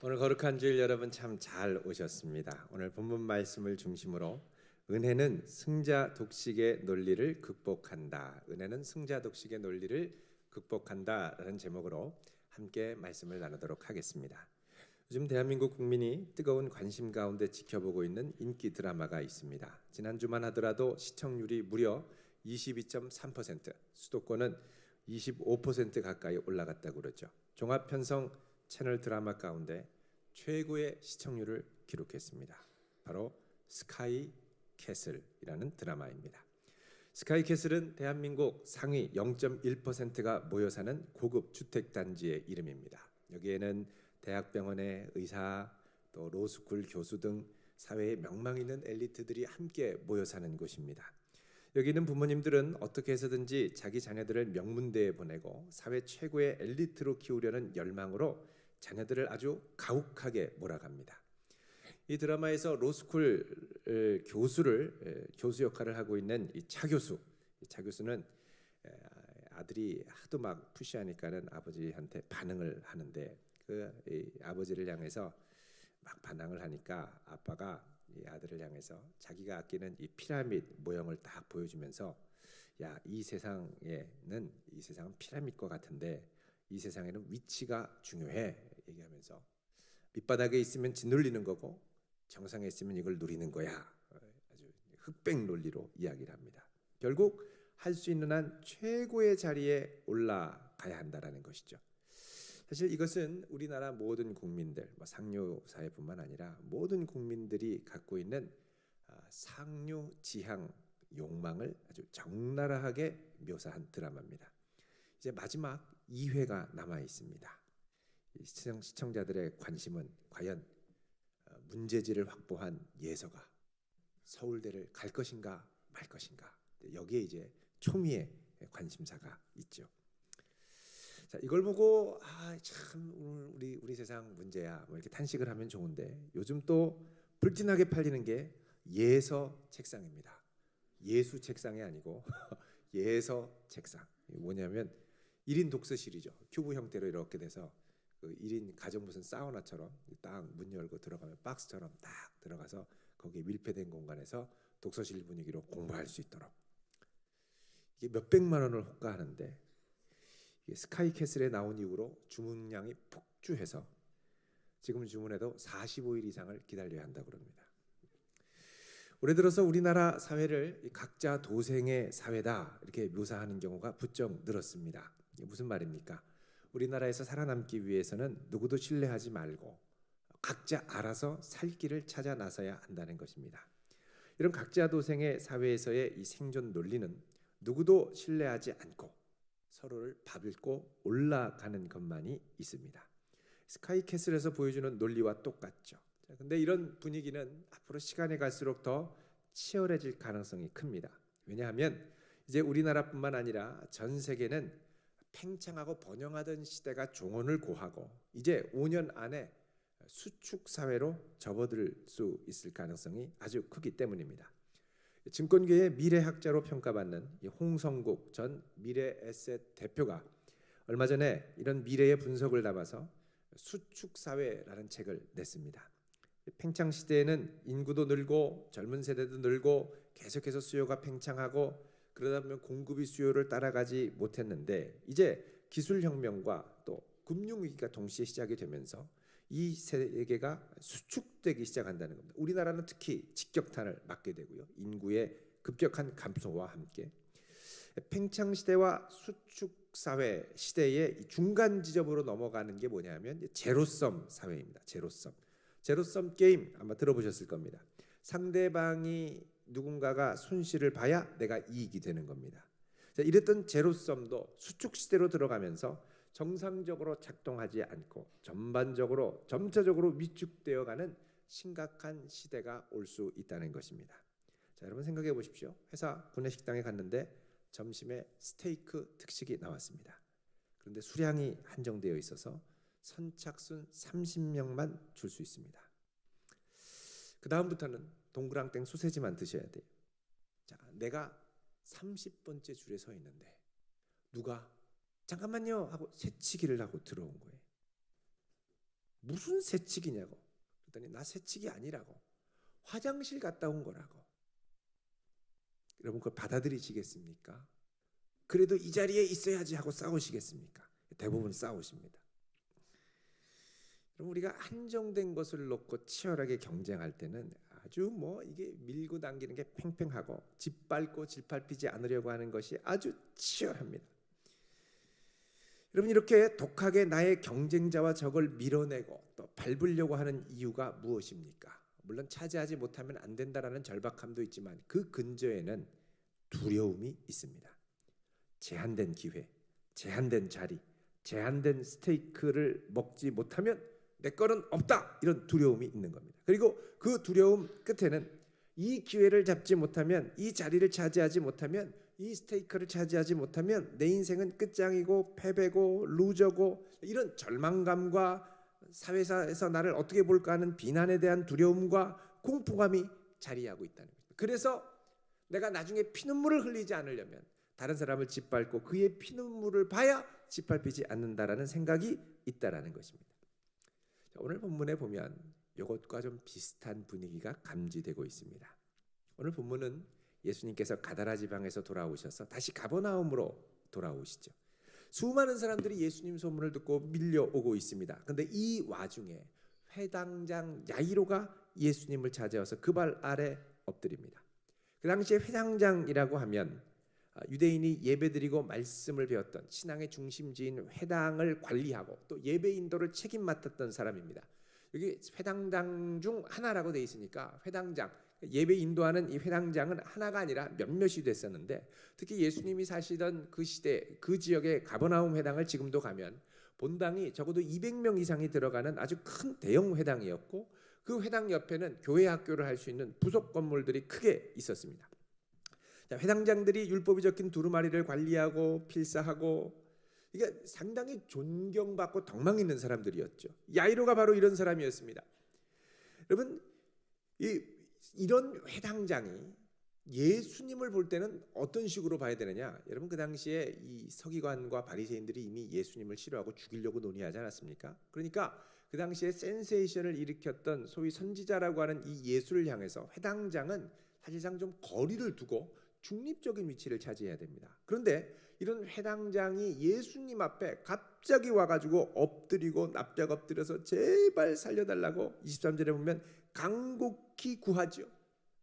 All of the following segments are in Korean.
오늘 거룩한 주일 여러분 참 잘 오셨습니다. 오늘 본문 말씀을 중심으로 은혜는 승자 독식의 논리를 극복한다. 은혜는 승자 독식의 논리를 극복한다라는 제목으로 함께 말씀을 나누도록 하겠습니다. 요즘 대한민국 국민이 뜨거운 관심 가운데 지켜보고 있는 인기 드라마가 있습니다. 지난주만 하더라도 시청률이 무려 22.3%, 수도권은 25% 가까이 올라갔다고 그러죠. 종합편성 채널 드라마 가운데 최고의 시청률을 기록했습니다. 바로 스카이 캐슬이라는 드라마입니다. 스카이 캐슬은 대한민국 상위 0.1%가 모여 사는 고급 주택 단지의 이름입니다. 여기에는 대학병원의 의사, 또 로스쿨 교수 등 사회에 명망 있는 엘리트들이 함께 모여 사는 곳입니다. 여기는 부모님들은 어떻게 해서든지 자기 자녀들을 명문대에 보내고 사회 최고의 엘리트로 키우려는 열망으로 자녀들을 아주 가혹하게 몰아갑니다. 이 드라마에서 로스쿨 교수 역할을 하고 있는 이 차 교수는 아들이 하도 막 푸시하니까는 아버지한테 반응을 하는데 이 아버지를 향해서 막 반항을 하니까 아빠가 이 아들을 향해서 자기가 아끼는 이 피라미드 모형을 딱 보여주면서 야, 이 세상은 피라미드과 같은데 이 세상에는 위치가 중요해 얘기하면서 밑바닥에 있으면 짓눌리는 거고 정상에 있으면 이걸 누리는 거야. 아주 흑백 논리로 이야기를 합니다. 결국 할 수 있는 한 최고의 자리에 올라가야 한다라는 것이죠. 사실 이것은 우리나라 모든 국민들, 상류 사회뿐만 아니라 모든 국민들이 갖고 있는 상류 지향 욕망을 아주 적나라하게 묘사한 드라마입니다. 이제 마지막 2회가 남아 있습니다. 시청자들의 관심은 과연 문제지를 확보한 예서가 서울대를 갈 것인가 말 것인가, 여기에 이제 초미의 관심사가 있죠. 자, 이걸 보고 참 우리 세상 문제야 뭐 이렇게 탄식을 하면 좋은데, 요즘 또 불티나게 팔리는 게 예서 책상입니다. 예수 책상이 아니고 예서 책상. 뭐냐면 1인 독서실이죠. 큐브 형태로 이렇게 돼서 그 1인 가정 무슨 사우나처럼 딱 문 열고 들어가면 박스처럼 딱 들어가서 거기에 밀폐된 공간에서 독서실 분위기로 공부할 수 있도록, 이게 몇백만 원을 호가하는데 스카이 캐슬에 나온 이후로 주문량이 폭주해서 지금 주문해도 45일 이상을 기다려야 한다고 합니다. 올해 들어서 우리나라 사회를 각자 도생의 사회다 이렇게 묘사하는 경우가 부쩍 늘었습니다. 이게 무슨 말입니까? 우리나라에서 살아남기 위해서는 누구도 신뢰하지 말고 각자 알아서 살 길을 찾아 나서야 한다는 것입니다. 이런 각자 도생의 사회에서의 이 생존 논리는 누구도 신뢰하지 않고 서로를 받고 올라가는 것만이 있습니다. 스카이 캐슬에서 보여주는 논리와 똑같죠. 근데 이런 분위기는 앞으로 시간이 갈수록 더 치열해질 가능성이 큽니다. 왜냐하면 이제 우리나라뿐만 아니라 전 세계는 팽창하고 번영하던 시대가 종언을 고하고 이제 5년 안에 수축 사회로 접어들 수 있을 가능성이 아주 크기 때문입니다. 증권계의 미래학자로 평가받는 홍성국 전 미래에셋 대표가 얼마 전에 이런 미래의 분석을 담아서 수축사회라는 책을 냈습니다. 팽창 시대에는 인구도 늘고 젊은 세대도 늘고 계속해서 수요가 팽창하고 그러다 보면 공급이 수요를 따라가지 못했는데, 이제 기술혁명과 또 금융위기가 동시에 시작이 되면서 이 세계가 수축되기 시작한다는 겁니다. 우리나라는 특히 직격탄을 맞게 되고요. 인구의 급격한 감소와 함께 팽창 시대와 수축 사회 시대의 중간 지점으로 넘어가는 게 뭐냐면 제로섬 사회입니다. 제로섬 게임 아마 들어보셨을 겁니다. 상대방이 누군가가 손실을 봐야 내가 이익이 되는 겁니다. 자, 이랬던 제로섬도 수축 시대로 들어가면서 정상적으로 작동하지 않고 전반적으로 점차적으로 위축되어가는 심각한 시대가 올 수 있다는 것입니다. 자, 여러분 생각해 보십시오. 회사 구내식당에 갔는데 점심에 스테이크 특식이 나왔습니다. 그런데 수량이 한정되어 있어서 선착순 30명만 줄 수 있습니다. 그 다음부터는 동그랑땡 소세지만 드셔야 돼요. 자, 내가 30번째 줄에 서 있는데 누가 잠깐만요 하고 새치기를 하고 들어온 거예요. 무슨 새치기냐고. 그랬더니 나 새치기 아니라고. 화장실 갔다 온 거라고. 여러분 그걸 받아들이시겠습니까? 그래도 이 자리에 있어야지 하고 싸우시겠습니까? 대부분 싸우십니다. 그럼 우리가 한정된 것을 놓고 치열하게 경쟁할 때는 아주 이게 밀고 당기는 게 팽팽하고 짓밟고 짓밟히지 않으려고 하는 것이 아주 치열합니다. 여러분 이렇게 독하게 나의 경쟁자와 적을 밀어내고 또 밟으려고 하는 이유가 무엇입니까? 물론 차지하지 못하면 안 된다라는 절박함도 있지만 그 근저에는 두려움이 있습니다. 제한된 기회, 제한된 자리, 제한된 스테이크를 먹지 못하면 내 거는 없다, 이런 두려움이 있는 겁니다. 그리고 그 두려움 끝에는 이 기회를 잡지 못하면, 이 자리를 차지하지 못하면, 이 스테이크를 차지하지 못하면 내 인생은 끝장이고 패배고 루저고, 이런 절망감과 사회에서 나를 어떻게 볼까 하는 비난에 대한 두려움과 공포감이 자리하고 있다는 겁니다. 그래서 내가 나중에 피눈물을 흘리지 않으려면 다른 사람을 짓밟고 그의 피눈물을 봐야 짓밟히지 않는다라는 생각이 있다라는 것입니다. 오늘 본문에 보면 이것과 좀 비슷한 분위기가 감지되고 있습니다. 오늘 본문은 예수님께서 가다라 지방에서 돌아오셔서 다시 가버나움으로 돌아오시죠. 수많은 사람들이 예수님 소문을 듣고 밀려오고 있습니다. 그런데 이 와중에 회당장 야이로가 예수님을 찾아와서 그 발 아래 엎드립니다. 그 당시에 회당장이라고 하면 유대인이 예배드리고 말씀을 배웠던 신앙의 중심지인 회당을 관리하고 또 예배 인도를 책임 맡았던 사람입니다. 여기 회당장 중 하나라고 돼 있으니까 회당장, 예배 인도하는 이 회당장은 하나가 아니라 몇몇이 됐었는데, 특히 예수님이 사시던 그 시대 그 지역의 가버나움 회당을 지금도 가면 본당이 적어도 200명 이상이 들어가는 아주 큰 대형 회당이었고, 그 회당 옆에는 교회 학교를 할 수 있는 부속 건물들이 크게 있었습니다. 회당장들이 율법이 적힌 두루마리를 관리하고 필사하고, 이게 상당히 존경받고 덕망 있는 사람들이었죠. 야이로가 바로 이런 사람이었습니다. 여러분, 이런 회당장이 예수님을 볼 때는 어떤 식으로 봐야 되느냐? 여러분 그 당시에 이 서기관과 바리새인들이 이미 예수님을 싫어하고 죽이려고 논의하지 않았습니까? 그러니까 그 당시에 센세이션을 일으켰던 소위 선지자라고 하는 이 예수를 향해서 회당장은 사실상 좀 거리를 두고 중립적인 위치를 차지해야 됩니다. 그런데 이런 회당장이 예수님 앞에 갑자기 와가지고 엎드리고 납작 엎드려서 제발 살려달라고 23절에 보면 간곡히 구하죠.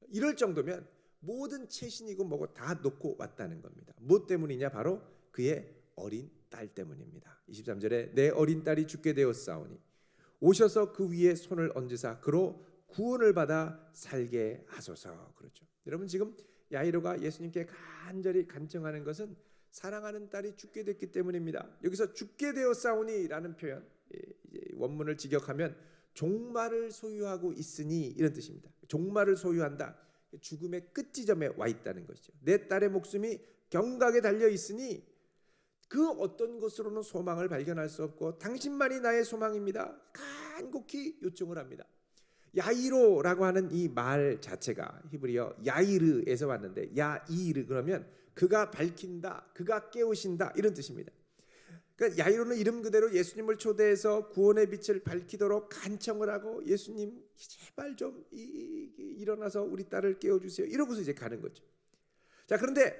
이럴 정도면 모든 채신이고 뭐고 다 놓고 왔다는 겁니다. 무엇 때문이냐? 바로 그의 어린 딸 때문입니다. 23절에 내 어린 딸이 죽게 되었사오니 오셔서 그 위에 손을 얹으사 그로 구원을 받아 살게 하소서. 그렇죠. 여러분 지금 야이로가 예수님께 간절히 간청하는 것은 사랑하는 딸이 죽게 됐기 때문입니다. 여기서 죽게 되었사오니라는 표현, 원문을 직역하면 종말을 소유하고 있으니 이런 뜻입니다. 종말을 소유한다. 죽음의 끝지점에 와 있다는 것이죠. 내 딸의 목숨이 경각에 달려 있으니 그 어떤 것으로는 소망을 발견할 수 없고 당신만이 나의 소망입니다. 간곡히 요청을 합니다. 야이로라고 하는 이 말 자체가 히브리어 야이르에서 왔는데, 야이르 그러면 그가 밝힌다, 그가 깨우신다, 이런 뜻입니다. 그러니까 야이로는 이름 그대로 예수님을 초대해서 구원의 빛을 밝히도록 간청을 하고, 예수님 제발 좀 일어나서 우리 딸을 깨워주세요, 이러고서 이제 가는 거죠. 자, 그런데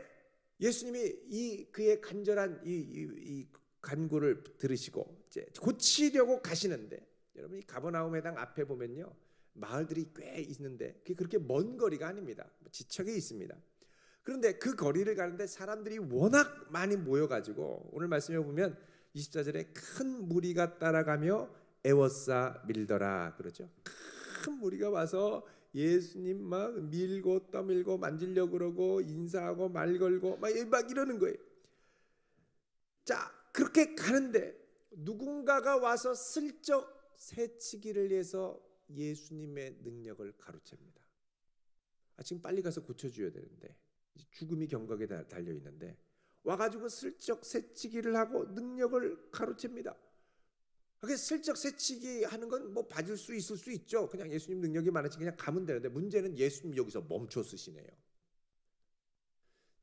예수님이 그의 간절한 이 간구를 들으시고 이제 고치려고 가시는데, 여러분 이 가버나움 회당 앞에 보면요 마을들이 꽤 있는데 그게 그렇게 먼 거리가 아닙니다. 지척에 있습니다. 그런데 그 거리를 가는데 사람들이 워낙 많이 모여가지고 오늘 말씀에 보면 24절에 큰 무리가 따라가며 애워싸 밀더라 그러죠. 큰 무리가 와서 예수님 막 밀고 떠밀고 만지려고 그러고 인사하고 말 걸고 막 이러는 거예요. 자, 그렇게 가는데 누군가가 와서 슬쩍 새치기를 해서 예수님의 능력을 가로챕니다. 지금 빨리 가서 고쳐줘야 되는데 죽음이 경각에 달려 있는데 와가지고 슬쩍 새치기를 하고 능력을 가로챕니다. 그게 슬쩍 새치기 하는 건 뭐 봐줄 수 있을 수 있죠. 그냥 예수님 능력이 많으시 그냥 가면 되는데, 문제는 예수님 여기서 멈춰 쓰시네요.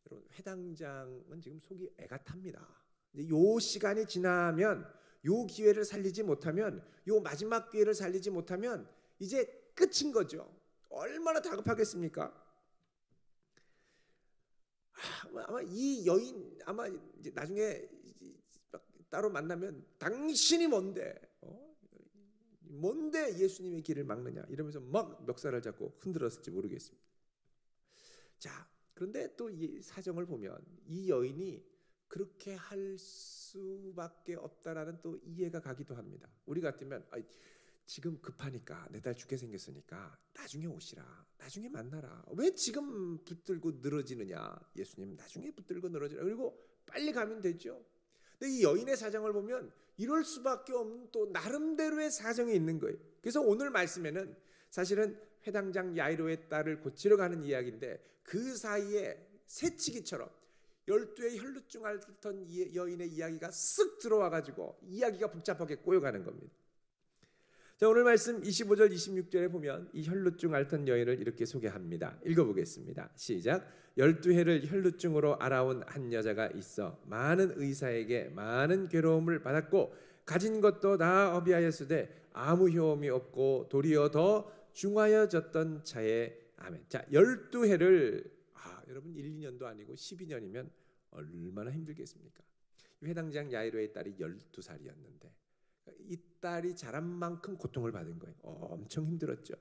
여러분 회당장은 지금 속이 애가 탑니다. 요 시간이 지나면 요 기회를 살리지 못하면, 요 마지막 기회를 살리지 못하면 이제 끝인 거죠. 얼마나 다급하겠습니까? 아마 이 여인 아마 이제 나중에 따로 만나면 당신이 뭔데 예수님의 길을 막느냐 이러면서 막 멱살을 잡고 흔들었을지 모르겠습니다. 자, 그런데 또 이 사정을 보면 이 여인이 그렇게 할 수밖에 없다라는 또 이해가 가기도 합니다. 우리 같으면 지금 급하니까 내 딸 죽게 생겼으니까 나중에 오시라, 나중에 만나라, 왜 지금 붙들고 늘어지느냐, 예수님 나중에 붙들고 늘어지라, 그리고 빨리 가면 되죠. 근데 이 여인의 사정을 보면 이럴 수밖에 없는 또 나름대로의 사정이 있는 거예요. 그래서 오늘 말씀에는 사실은 회당장 야이로의 딸을 고치러 가는 이야기인데, 그 사이에 새치기처럼 12의 혈루증 앓던 여인의 이야기가 쓱 들어와가지고 이야기가 복잡하게 꼬여가는 겁니다. 자, 오늘 말씀 25절 26절에 보면 이 혈루증 앓던 여인을 이렇게 소개합니다. 읽어보겠습니다. 시작. 12해를 혈루증으로 앓아온 한 여자가 있어 많은 의사에게 많은 괴로움을 받았고 가진 것도 다 허비하였으되 아무 효험이 없고 도리어 더 중하여졌던 차에. 아멘. 자, 12해를 여러분 1, 2년도 아니고 12년이면 얼마나 힘들겠습니까? 회당장 야이로의 딸이 12살이었는데 이 딸이 자란 만큼 고통을 받은 거예요. 엄청 힘들었죠.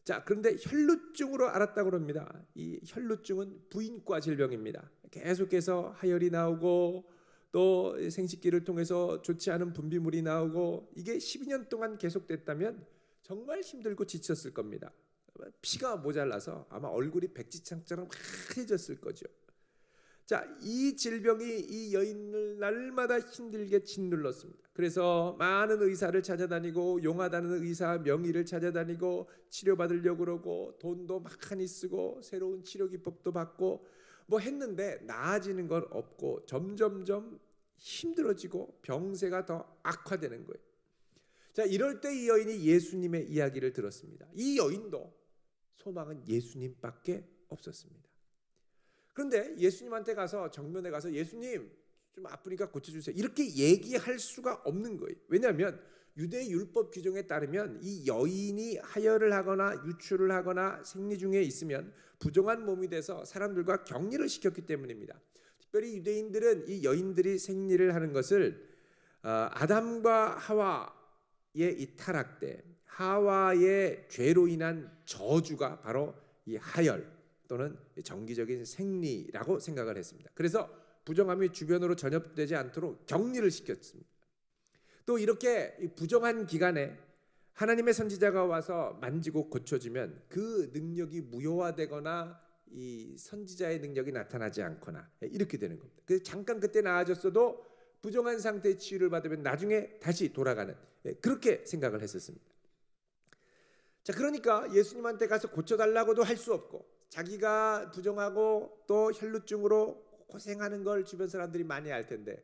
자, 그런데 혈루증으로 앓았다고 합니다. 이 혈루증은 부인과 질병입니다. 계속해서 하혈이 나오고 또 생식기를 통해서 좋지 않은 분비물이 나오고, 이게 12년 동안 계속됐다면 정말 힘들고 지쳤을 겁니다. 피가 모자라서 아마 얼굴이 백지창처럼 하얘졌을 거죠. 자, 이 질병이 이 여인을 날마다 힘들게 짓눌렀습니다. 그래서 많은 의사를 찾아다니고 용하다는 의사 명의를 찾아다니고 치료받으려고 그러고 돈도 많이 쓰고 새로운 치료 기법도 받고 뭐 했는데 나아지는 건 없고 점점점 힘들어지고 병세가 더 악화되는 거예요. 자, 이럴 때 이 여인이 예수님의 이야기를 들었습니다. 이 여인도 소망은 예수님밖에 없었습니다. 그런데 예수님한테 가서 정면에 가서 예수님 좀 아프니까 고쳐주세요 이렇게 얘기할 수가 없는 거예요. 왜냐하면 유대 율법 규정에 따르면 이 여인이 하혈을 하거나 유출을 하거나 생리 중에 있으면 부정한 몸이 돼서 사람들과 격리를 시켰기 때문입니다. 특별히 유대인들은 이 여인들이 생리를 하는 것을 아담과 하와의 이 타락 때 하와의 죄로 인한 저주가 바로 이 하혈 또는 정기적인 생리라고 생각을 했습니다. 그래서 부정함이 주변으로 전염되지 않도록 격리를 시켰습니다. 또 이렇게 부정한 기간에 하나님의 선지자가 와서 만지고 고쳐주면 그 능력이 무효화되거나 이 선지자의 능력이 나타나지 않거나 이렇게 되는 겁니다. 그래서 잠깐 그때 나아졌어도 부정한 상태의 치유를 받으면 나중에 다시 돌아가는, 그렇게 생각을 했었습니다. 자, 그러니까 예수님한테 가서 고쳐달라고도 할 수 없고 자기가 부정하고 또 혈루증으로 고생하는 걸 주변 사람들이 많이 알 텐데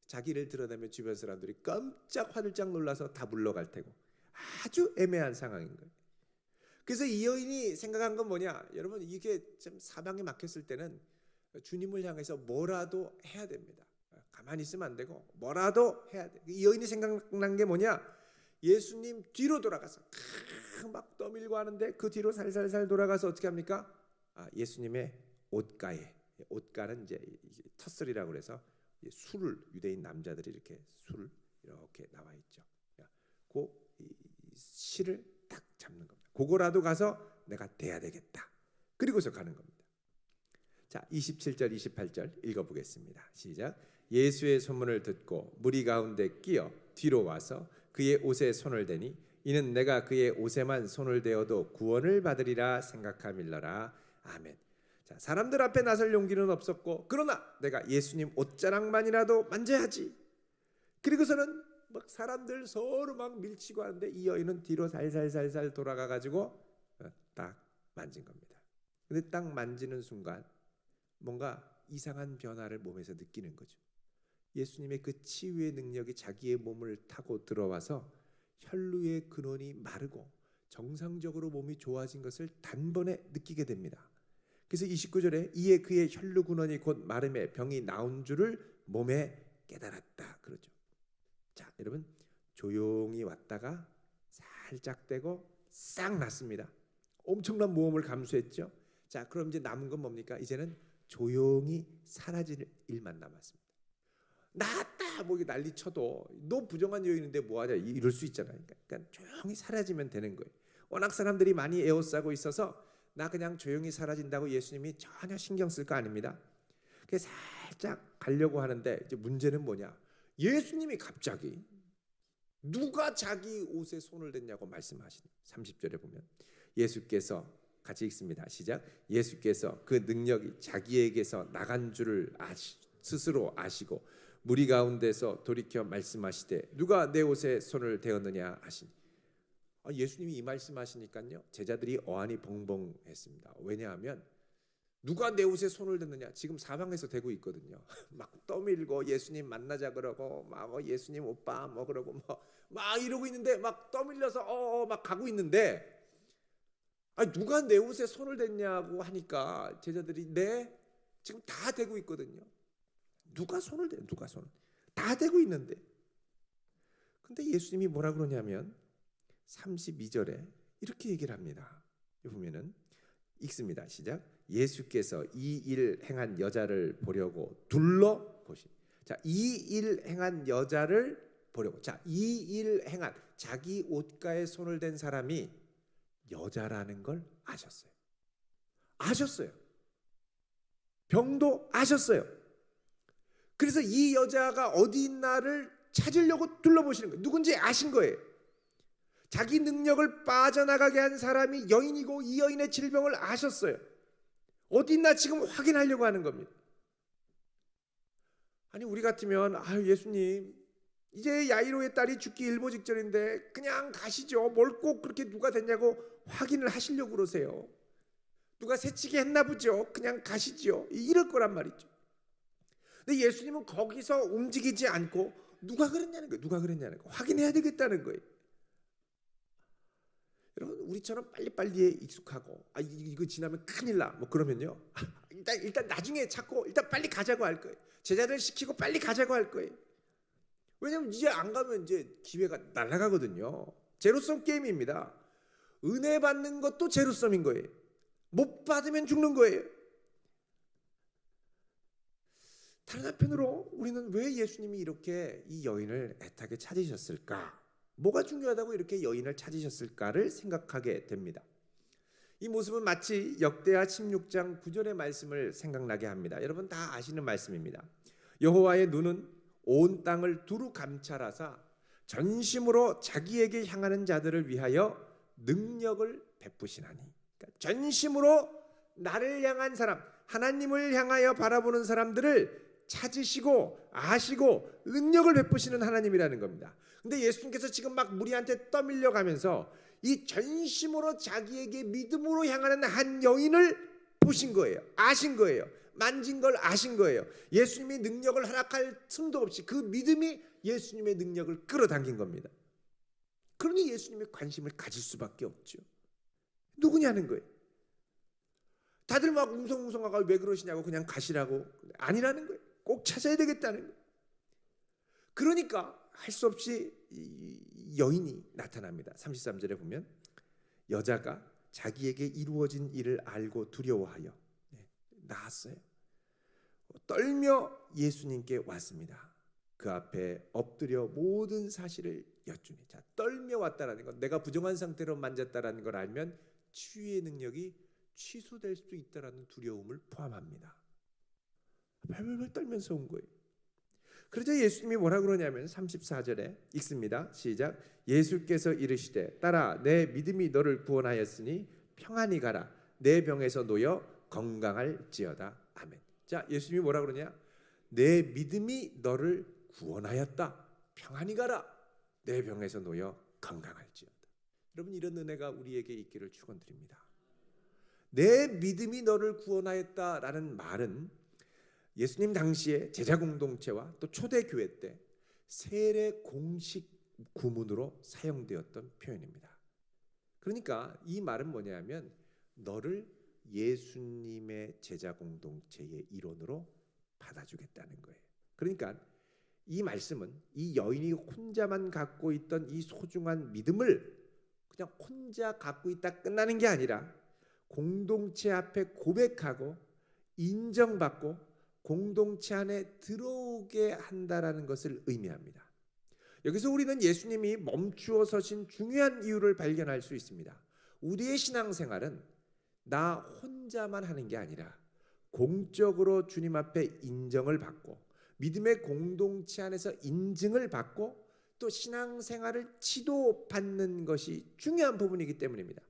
자기를 드러내면 주변 사람들이 깜짝 화들짝 놀라서 다 물러갈 테고 아주 애매한 상황인 거예요. 그래서 이 여인이 생각한 건 뭐냐, 여러분 이게 좀 사방에 막혔을 때는 주님을 향해서 뭐라도 해야 됩니다. 가만히 있으면 안 되고 뭐라도 해야 돼. 이 여인이 생각난 게 뭐냐, 예수님 뒤로 돌아가서 막 떠밀고 하는데 그 뒤로 살살살 돌아가서 어떻게 합니까? 예수님의 옷가에, 옷가는 이제 텄슬이라고 그래서 술을, 유대인 남자들이 이렇게 술을 이렇게 나와 있죠. 그 실을 딱 잡는 겁니다. 그거라도 가서 내가 대야 되겠다. 그리고서 가는 겁니다. 자, 27절 28절 읽어보겠습니다. 시작. 예수의 소문을 듣고 무리 가운데 끼어 뒤로 와서 그의 옷에 손을 대니 이는 내가 그의 옷에만 손을 대어도 구원을 받으리라 생각함일러라. 아멘. 자, 사람들 앞에 나설 용기는 없었고 그러나 내가 예수님 옷자락만이라도 만져야지. 그리고서는 막 사람들 서로 막 밀치고 하는데 이 여인은 뒤로 살살살살 돌아가 가지고 딱 만진 겁니다. 근데 딱 만지는 순간 뭔가 이상한 변화를 몸에서 느끼는 거죠. 예수님의 그 치유의 능력이 자기의 몸을 타고 들어와서 혈루의 근원이 마르고 정상적으로 몸이 좋아진 것을 단번에 느끼게 됩니다. 그래서 29절에 이에 그의 혈루 근원이 곧 마름에 병이 나온 줄을 몸에 깨달았다 그러죠. 자, 여러분 조용히 왔다가 살짝 떼고 싹 났습니다. 엄청난 모험을 감수했죠. 자, 그럼 이제 남은 건 뭡니까? 이제는 조용히 사라질 일만 남았습니다. 나왔다 뭐 난리 쳐도 너 부정한 여인인데 뭐하냐 이럴 수 있잖아요. 그러니까 조용히 사라지면 되는 거예요. 워낙 사람들이 많이 에워싸고 있어서 나 그냥 조용히 사라진다고 예수님이 전혀 신경 쓸 거 아닙니다. 그래서 살짝 가려고 하는데 이제 문제는 뭐냐? 예수님이 갑자기 누가 자기 옷에 손을 댔냐고 말씀하시는 30절에 보면 예수께서 같이 읽습니다. 시작. 예수께서 그 능력이 자기에게서 나간 줄을 스스로 아시고 무리 가운데서 돌이켜 말씀하시되 누가 내 옷에 손을 대었느냐 하시니 예수님이 이 말씀하시니까요 제자들이 어안이 벙벙했습니다. 왜냐하면 누가 내 옷에 손을 댔느냐 지금 사방에서 대고 있거든요. 막 떠밀고 예수님 만나자 그러고 막 예수님 오빠 뭐 그러고 막 이러고 있는데 막 떠밀려서 막 가고 있는데 누가 내 옷에 손을 댔냐고 하니까 제자들이 네 지금 다 대고 있거든요. 누가 손을 대? 누가 손을? 다 대고 있는데. 근데 예수님이 뭐라 그러냐면 32절에 이렇게 얘기를 합니다. 보면은 읽습니다. 시작. 예수께서 이 일 행한 여자를 보려고 둘러보시. 자, 이 일 행한 여자를 보려고. 자, 이 일 행한 자기 옷가에 손을 댄 사람이 여자라는 걸 아셨어요. 아셨어요. 병도 아셨어요. 그래서 이 여자가 어디 있나를 찾으려고 둘러보시는 거예요. 누군지 아신 거예요. 자기 능력을 빠져나가게 한 사람이 여인이고 이 여인의 질병을 아셨어요. 어디 있나 지금 확인하려고 하는 겁니다. 아니 우리 같으면 예수님 이제 야이로의 딸이 죽기 일보 직전인데 그냥 가시죠. 뭘 꼭 그렇게 누가 됐냐고 확인을 하시려고 그러세요. 누가 새치기 했나 보죠. 그냥 가시죠. 이럴 거란 말이죠. 근데 예수님은 거기서 움직이지 않고 누가 그랬냐는 거예요. 누가 그랬냐는 거예요. 확인해야 되겠다는 거예요. 여러분 우리처럼 빨리빨리에 익숙하고 이거 지나면 큰일 나 뭐 그러면요 일단 나중에 찾고 일단 빨리 가자고 할 거예요. 제자들 시키고 빨리 가자고 할 거예요. 왜냐면 이제 안 가면 이제 기회가 날아가거든요. 제로섬 게임입니다. 은혜 받는 것도 제로섬인 거예요. 못 받으면 죽는 거예요. 다른 한편으로 우리는 왜 예수님이 이렇게 이 여인을 애타게 찾으셨을까? 뭐가 중요하다고 이렇게 여인을 찾으셨을까를 생각하게 됩니다. 이 모습은 마치 역대하 16장 9절의 말씀을 생각나게 합니다. 여러분 다 아시는 말씀입니다. 여호와의 눈은 온 땅을 두루 감찰하사 전심으로 자기에게 향하는 자들을 위하여 능력을 베푸시나니. 그러니까 전심으로 나를 향한 사람, 하나님을 향하여 바라보는 사람들을 찾으시고 아시고 능력을 베푸시는 하나님이라는 겁니다. 근데 예수님께서 지금 막 무리한테 떠밀려 가면서 이 전심으로 자기에게 믿음으로 향하는 한 여인을 보신 거예요. 아신 거예요. 만진 걸 아신 거예요. 예수님이 능력을 허락할 틈도 없이 그 믿음이 예수님의 능력을 끌어당긴 겁니다. 그러니 예수님의 관심을 가질 수밖에 없죠. 누구냐는 거예요. 다들 막 웅성웅성하고 왜 그러시냐고 그냥 가시라고 아니라는 거예요. 꼭 찾아야 되겠다는 거예요. 그러니까 할 수 없이 이 여인이 나타납니다. 33절에 보면 여자가 자기에게 이루어진 일을 알고 두려워하여 나았어요. 떨며 예수님께 왔습니다. 그 앞에 엎드려 모든 사실을 여쭈니. 자, 떨며 왔다라는 건 내가 부정한 상태로 만졌다라는 걸 알면 치유의 능력이 취소될 수 있다라는 두려움을 포함합니다. 벌벌 떨면서 온 거예요. 그러자 예수님이 뭐라 그러냐면 34절에 읽습니다. 시작. 예수께서 이르시되 딸아 내 믿음이 너를 구원하였으니 평안히 가라. 내 병에서 놓여 건강할지어다. 아멘. 자, 예수님이 뭐라 그러냐? 내 믿음이 너를 구원하였다. 평안히 가라. 내 병에서 놓여 건강할지어다. 여러분 이런 은혜가 우리에게 있기를 축원드립니다. 내 믿음이 너를 구원하였다라는 말은 예수님 당시에 제자 공동체와 또 초대교회 때 세례 공식 구문으로 사용되었던 표현입니다. 그러니까 이 말은 뭐냐면 너를 예수님의 제자 공동체의 일원으로 받아주겠다는 거예요. 그러니까 이 말씀은 이 여인이 혼자만 갖고 있던 이 소중한 믿음을 그냥 혼자 갖고 있다 끝나는 게 아니라 공동체 앞에 고백하고 인정받고 공동체 안에 들어오게 한다라는 것을 의미합니다. 여기서 우리는 예수님이 멈추어 서신 중요한 이유를 발견할 수 있습니다. 우리의 신앙생활은 나 혼자만 하는 게 아니라 공적으로 주님 앞에 인정을 받고 믿음의 공동체 안에서 인증을 받고 또 신앙생활을 지도받는 것이 중요한 부분이기 때문입니다.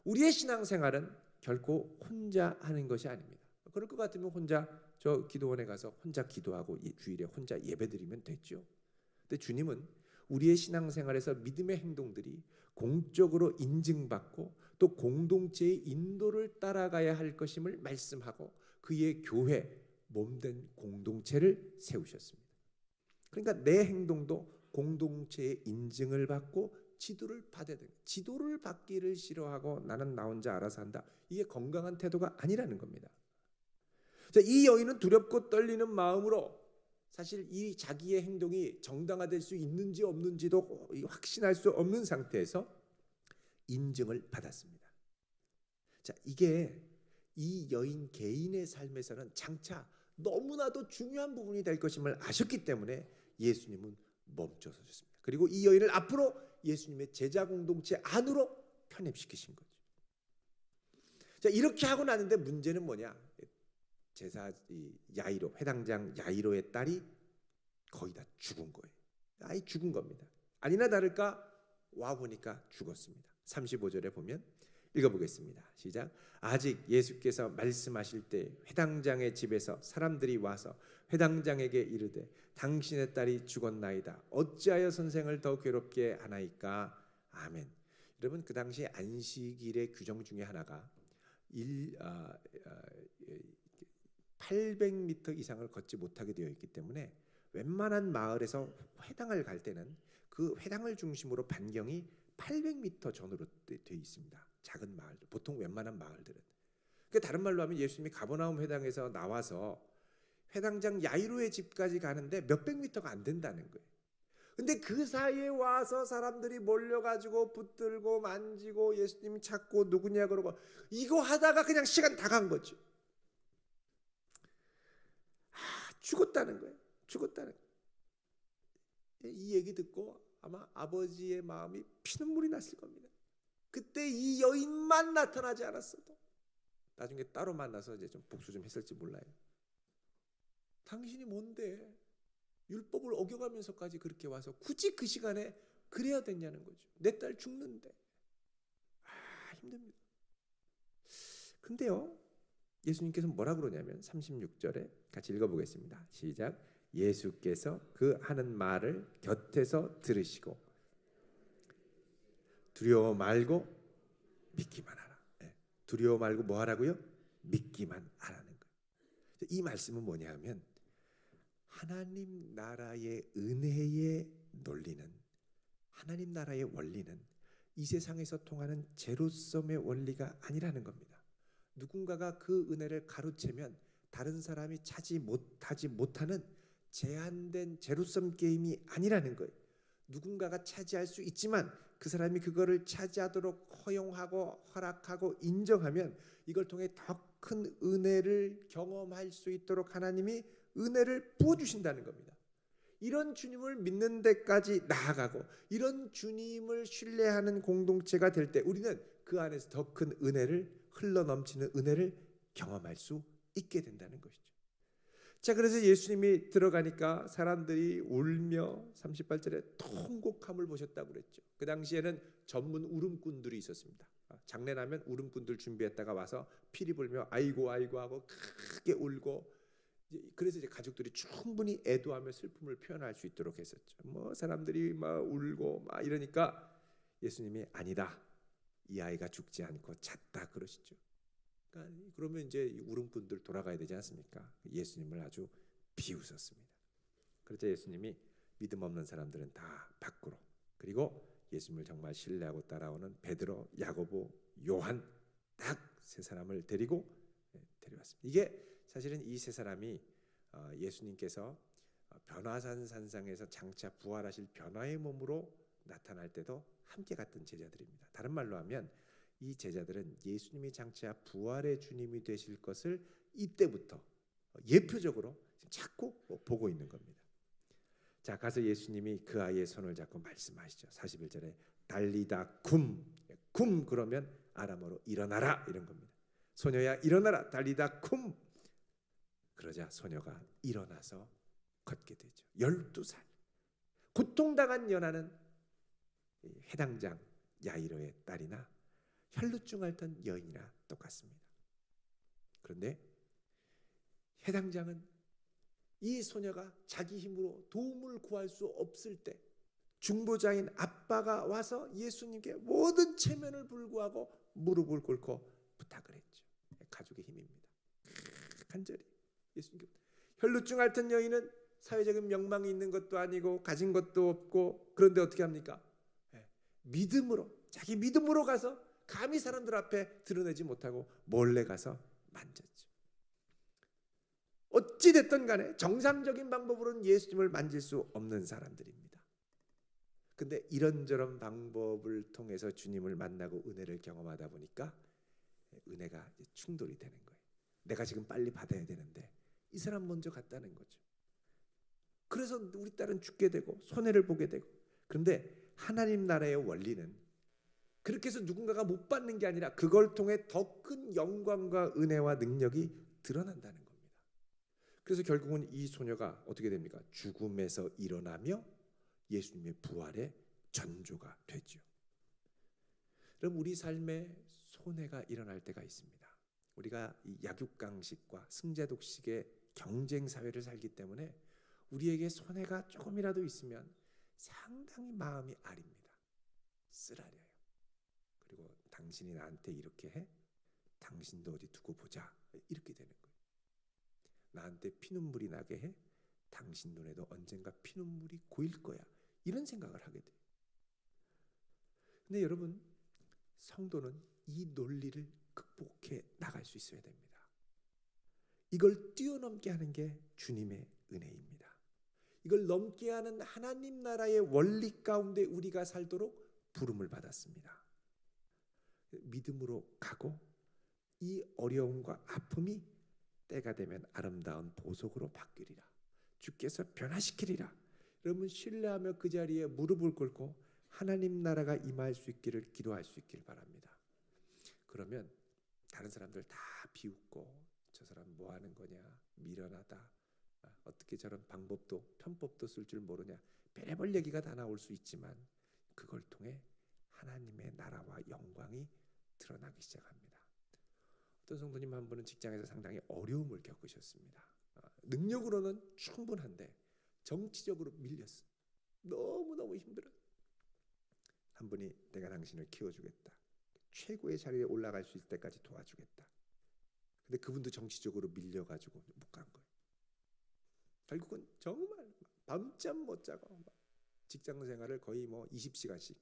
우리의 신앙생활은 결코 혼자 하는 것이 아닙니다. 그럴 것 같으면 혼자 저 기도원에 가서 혼자 기도하고 주일에 혼자 예배드리면 됐죠. 근데 주님은 우리의 신앙생활에서 믿음의 행동들이 공적으로 인증받고 또 공동체의 인도를 따라가야 할 것임을 말씀하고 그의 교회, 몸된 공동체를 세우셨습니다. 그러니까 내 행동도 공동체의 인증을 받고 지도를 받아야 됩니다. 지도를 받기를 싫어하고 나는 나 혼자 알아서 한다. 이게 건강한 태도가 아니라는 겁니다. 자, 이 여인은 두렵고 떨리는 마음으로 사실 이 자기의 행동이 정당화될 수 있는지 없는지도 확신할 수 없는 상태에서 인증을 받았습니다. 자, 이게 이 여인 개인의 삶에서는 장차 너무나도 중요한 부분이 될 것임을 아셨기 때문에 예수님은 멈춰서셨습니다. 그리고 이 여인을 앞으로 예수님의 제자 공동체 안으로 편입시키신 거죠. 자, 이렇게 하고 나는데 문제는 뭐냐? 제사 야이로, 회당장 야이로의 딸이 거의 다 죽은 거예요. 아이 죽은 겁니다. 아니나 다를까 와 보니까 죽었습니다. 35절에 보면 읽어보겠습니다. 시작. 아직 예수께서 말씀하실 때 회당장의 집에서 사람들이 와서 회당장에게 이르되 당신의 딸이 죽었나이다. 어찌하여 선생을 더 괴롭게 하나이까? 아멘. 여러분, 그 당시 안식일의 규정 중에 하나가 800m 이상을 걷지 못하게 되어 있기 때문에 웬만한 마을에서 회당을 갈 때는 그 회당을 중심으로 반경이 800m 전으로 되어 있습니다. 작은 마을들, 보통 웬만한 마을들은. 그러니까 다른 말로 하면 예수님이 가버나움 회당에서 나와서 회당장 야이로의 집까지 가는데 몇백 미터가 안 된다는 거예요. 근데 그 사이에 와서 사람들이 몰려가지고 붙들고 만지고 예수님 찾고 누구냐 그러고 이거 하다가 그냥 시간 다 간 거죠. 죽었다는 거예요. 죽었다는 거예요. 이 얘기 듣고 아마 아버지의 마음이 피눈물이 났을 겁니다. 그때 이 여인만 나타나지 않았어도 나중에 따로 만나서 이제 좀 복수 좀 했을지 몰라요. 당신이 뭔데 율법을 어겨가면서까지 그렇게 와서 굳이 그 시간에 그래야 됐냐는 거죠. 내 딸 죽는데. 힘듭니다. 근데요, 예수님께서 뭐라 그러냐면 36절에 같이 읽어보겠습니다. 시작. 예수께서 그 하는 말을 곁에서 들으시고 두려워 말고 믿기만 하라. 두려워 말고 뭐 하라고요? 믿기만 하라는 거예요. 이 말씀은 뭐냐 하면 하나님 나라의 은혜의 논리는, 하나님 나라의 원리는 이 세상에서 통하는 제로섬의 원리가 아니라는 겁니다. 누군가가 그 은혜를 가로채면 다른 사람이 차지 못하는 제한된 제로섬 게임이 아니라는 거예요. 누군가가 차지할 수 있지만 그 사람이 그거를 차지하도록 허용하고 허락하고 인정하면 이걸 통해 더 큰 은혜를 경험할 수 있도록 하나님이 은혜를 부어주신다는 겁니다. 이런 주님을 믿는 데까지 나아가고 이런 주님을 신뢰하는 공동체가 될 때 우리는 그 안에서 더 큰 은혜를, 흘러넘치는 은혜를 경험할 수 있게 된다는 것이죠. 자, 그래서 예수님이 들어가니까 사람들이 울며 38절에 통곡함을 보셨다고 그랬죠. 그 당시에는 전문 울음꾼들이 있었습니다. 장례나면 울음꾼들 준비했다가 와서 피리 불며 아이고 아이고 하고 크게 울고, 그래서 이제 가족들이 충분히 애도하며 슬픔을 표현할 수 있도록 했었죠. 뭐 사람들이 막 울고 막 이러니까 예수님이 아니다, 이 아이가 죽지 않고 잤다 그러시죠. 그러면 이제 울음꾼들 돌아가야 되지 않습니까? 예수님을 아주 비웃었습니다. 그래서 예수님이 믿음 없는 사람들은 다 밖으로, 그리고 예수님을 정말 신뢰하고 따라오는 베드로, 야고보, 요한 딱 세 사람을 데리고 데려왔습니다. 이게 사실은 이 세 사람이 예수님께서 변화산 산상에서 장차 부활하실 변화의 몸으로 나타날 때도 함께 갔던 제자들입니다. 다른 말로 하면 이 제자들은 예수님이 장차 부활의 주님이 되실 것을 이때부터 예표적으로 자꾸 보고 있는 겁니다. 자, 가서 예수님이 그 아이의 손을 잡고 말씀하시죠. 41절에 달리다 쿰, 쿰 그러면 아람어로 일어나라 이런 겁니다. 소녀야 일어나라, 달리다 쿰. 그러자 소녀가 일어나서 걷게 되죠. 12살. 고통당한 연하는 해당장 야이로의 딸이나 혈루증 앓던 여인이나 똑같습니다. 그런데 해당장은 이 소녀가 자기 힘으로 도움을 구할 수 없을 때 중보자인 아빠가 와서 예수님께 모든 체면을 불구하고 무릎을 꿇고 부탁을 했죠. 가족의 힘입니다. 간절히 예수님께. 혈루증 앓던 여인은 사회적인 명망이 있는 것도 아니고 가진 것도 없고, 그런데 어떻게 합니까? 믿음으로, 자기 믿음으로 가서 감히 사람들 앞에 드러내지 못하고 몰래 가서 만졌죠. 어찌 됐든 간에 정상적인 방법으로는 예수님을 만질 수 없는 사람들입니다. 근데 이런저런 방법을 통해서 주님을 만나고 은혜를 경험하다 보니까 은혜가 충돌이 되는 거예요. 내가 지금 빨리 받아야 되는데 이 사람 먼저 갔다는 거죠. 그래서 우리 딸은 죽게 되고 손해를 보게 되고. 그런데 하나님 나라의 원리는 그렇게 해서 누군가가 못 받는 게 아니라 그걸 통해 더 큰 영광과 은혜와 능력이 드러난다는 겁니다. 그래서 결국은 이 소녀가 어떻게 됩니까? 죽음에서 일어나며 예수님의 부활의 전조가 되죠. 그럼 우리 삶에 손해가 일어날 때가 있습니다. 우리가 이 약육강식과 승자독식의 경쟁 사회를 살기 때문에 우리에게 손해가 조금이라도 있으면 상당히 마음이 아립니다. 쓰라려요. 그리고 당신이 나한테 이렇게 해? 당신도 어디 두고 보자. 이렇게 되는 거예요. 나한테 피눈물이 나게 해? 당신 눈에도 언젠가 피눈물이 고일 거야. 이런 생각을 하게 돼요. 근데 여러분, 성도는 이 논리를 극복해 나갈 수 있어야 됩니다. 이걸 뛰어넘게 하는 게 주님의 은혜입니다. 이걸 넘게 하는 하나님 나라의 원리 가운데 우리가 살도록 부름을 받았습니다. 믿음으로 가고 이 어려움과 아픔이 때가 되면 아름다운 보석으로 바뀌리라. 주께서 변화시키리라. 여러분 신뢰하며 그 자리에 무릎을 꿇고 하나님 나라가 임할 수 있기를 기도할 수 있기를 바랍니다. 그러면 다른 사람들 다 비웃고 저 사람 뭐 하는 거냐, 미련하다, 어떻게 저런 방법도 편법도 쓸 줄 모르냐, 별의별 얘기가 다 나올 수 있지만 그걸 통해 하나님의 나라와 영광이 드러나기 시작합니다. 어떤 성도님 한 분은 직장에서 상당히 어려움을 겪으셨습니다. 능력으로는 충분한데 정치적으로 밀렸어. 너무너무 힘들어. 한 분이 내가 당신을 키워주겠다. 최고의 자리에 올라갈 수 있을 때까지 도와주겠다. 근데 그분도 정치적으로 밀려가지고 못 간 거예요. 결국은 정말 밤잠 못 자고 직장 생활을 거의 20시간씩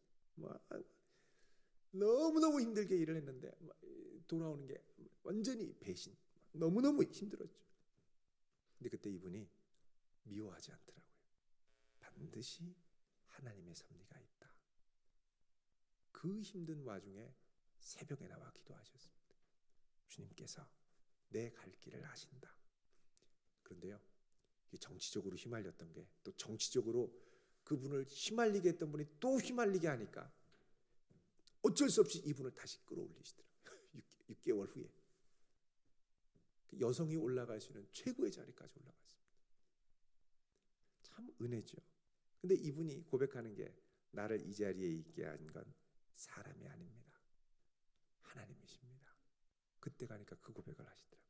너무너무 힘들게 일을 했는데 돌아오는 게 완전히 배신. 너무너무 힘들었죠. 근데 그때 이분이 미워하지 않더라고요. 반드시 하나님의 섭리가 있다. 그 힘든 와중에 새벽에 나와 기도하셨습니다. 주님께서 내 갈 길을 아신다. 그런데요, 정치적으로 휘말렸던 게 또 정치적으로 그분을 휘말리게 했던 분이 또 휘말리게 하니까 어쩔 수 없이 이분을 다시 끌어올리시더라고요. 6개월 후에 여성이 올라갈 수 있는 최고의 자리까지 올라갔습니다. 참 은혜죠. 근데 이분이 고백하는 게 나를 이 자리에 있게 한 건 사람이 아닙니다. 하나님이십니다. 그때 가니까 그 고백을 하시더라고요.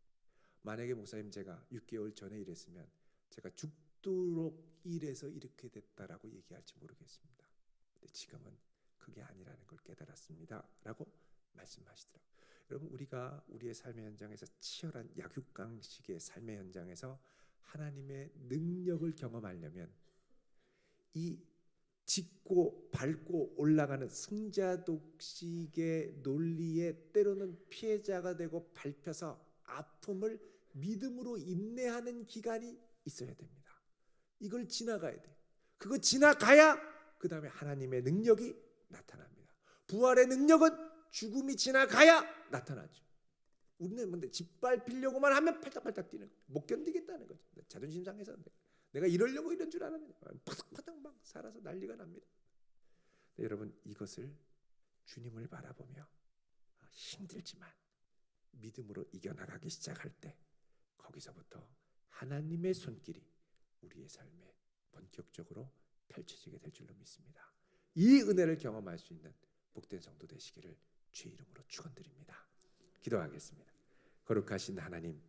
만약에 목사님 제가 6개월 전에 이랬으면 제가 죽도록 일해서 이렇게 됐다라고 얘기할지 모르겠습니다. 근데 지금은 그게 아니라는 걸 깨달았습니다. 라고 말씀하시더라고요. 여러분, 우리가 우리의 삶의 현장에서 치열한 약육강식의 삶의 현장에서 하나님의 능력을 경험하려면 이 짚고 밟고 올라가는 승자독식의 논리에 때로는 피해자가 되고 밟혀서 아픔을 믿음으로 인내하는 기간이 있어야 됩니다. 이걸 지나가야 돼. 그거 지나가야 그 다음에 하나님의 능력이 나타납니다. 부활의 능력은 죽음이 지나가야 나타나죠. 우리는 뭔데 짓밟히려고만 하면 팔딱팔딱 뛰는 거예요. 못 견디겠다는 거죠. 자존심 상해서 내가 이러려고 이런 줄 알았는데 파닥파닥 막 살아서 난리가 납니다. 네, 여러분 이것을 주님을 바라보며 힘들지만 믿음으로 이겨나가기 시작할 때 거기서부터 하나님의 손길이 우리의 삶에 본격적으로 펼쳐지게 될 줄로 믿습니다. 이 은혜를 경험할 수 있는 복된 성도 되시기를 주의 이름으로 축원드립니다. 기도하겠습니다. 거룩하신 하나님,